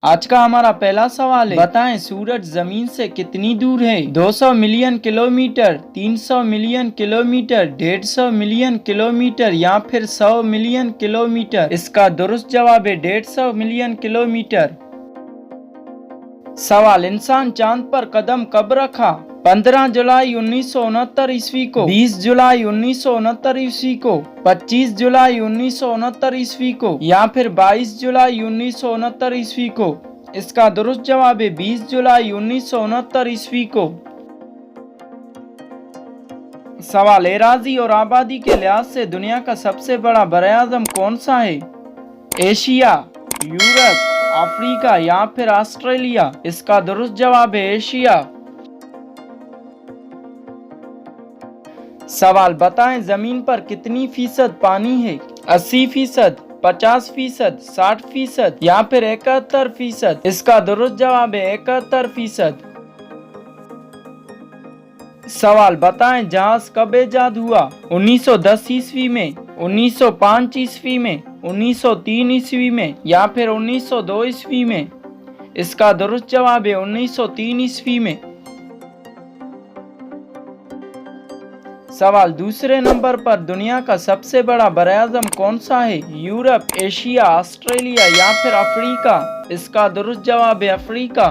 आज का हमारा पहला सवाल है, बताएं सूरज जमीन से कितनी दूर है? 200 million kilometre, 300 million kilometre, 150 million kilometre या फिर 100 मिलियन किलोमीटर। इसका दुरुस्त जवाब है 150 मिलियन किलोमीटर। सवाल, इंसान चांद पर कदम कब रखा? 15 जुलाई 1969 ईस्वी को, 20 जुलाई 1969 ईस्वी को, 25 जुलाई 1969 ईस्वी को या फिर 22 जुलाई 1969 ईस्वी को। इसका दुरुस्त जवाब है 20 जुलाई 1969 ईस्वी को। सवाल, एराजी और आबादी के लिहाज से दुनिया का सबसे बड़ा बरआज़म कौन सा है? एशिया, यूरोप, अफ्रीका या फिर ऑस्ट्रेलिया। इसका दुरुस्त जवाब है एशिया। सवाल, बताएं जमीन पर कितनी फीसद पानी है? 80%, 50%, 60% या फिर 71%। इसका दुरुस्त जवाब है 71%। सवाल, बताएं जहाज कब ईजाद हुआ? 1910 ईस्वी में, 1905 ईस्वी में, 1903 ईस्वी में या फिर 1902 ईस्वी में। इसका दुरुस्त जवाब है 1903 ईस्वी में। सवाल, दूसरे नंबर पर दुनिया का सबसे बड़ा बरआज़म कौन सा है? यूरोप, एशिया, ऑस्ट्रेलिया या फिर अफ्रीका। इसका दुरुस्त जवाब है अफ्रीका।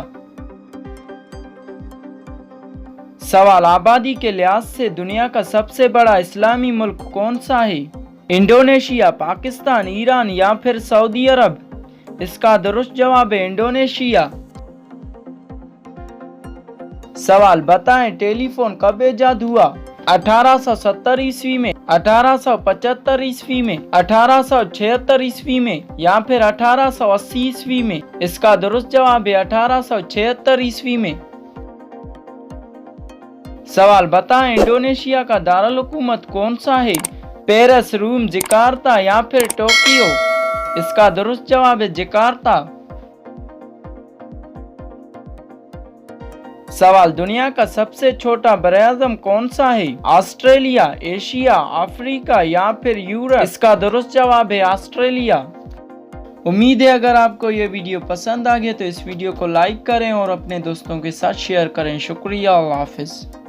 सवाल, आबादी के लिहाज से दुनिया का सबसे बड़ा इस्लामी मुल्क कौन सा है? इंडोनेशिया, पाकिस्तान, ईरान या फिर सऊदी अरब। इसका दुरुस्त जवाब है इंडोनेशिया। सवाल, बताएं टेलीफोन कब ईजाद हुआ? 1870 ईस्वी में, 1875 ईस्वी में, 1876 ईस्वी में या फिर 1880 ईस्वी में। इसका दुरुस्त जवाब है 1876 ईस्वी में। सवाल, बताएं इंडोनेशिया का दारुल हुकूमत कौन सा है? पेरिस, रोम, जकार्ता या फिर टोक्यो। इसका दुरुस्त जवाब है जकार्ता। सवाल, दुनिया का सबसे छोटा बरआज़म कौन सा है? ऑस्ट्रेलिया, एशिया, अफ्रीका या फिर यूरोप। इसका दुरुस्त जवाब है ऑस्ट्रेलिया। उम्मीद है अगर आपको ये वीडियो पसंद आ गया तो इस वीडियो को लाइक करें और अपने दोस्तों के साथ शेयर करें। शुक्रिया, अल्लाह हाफिज।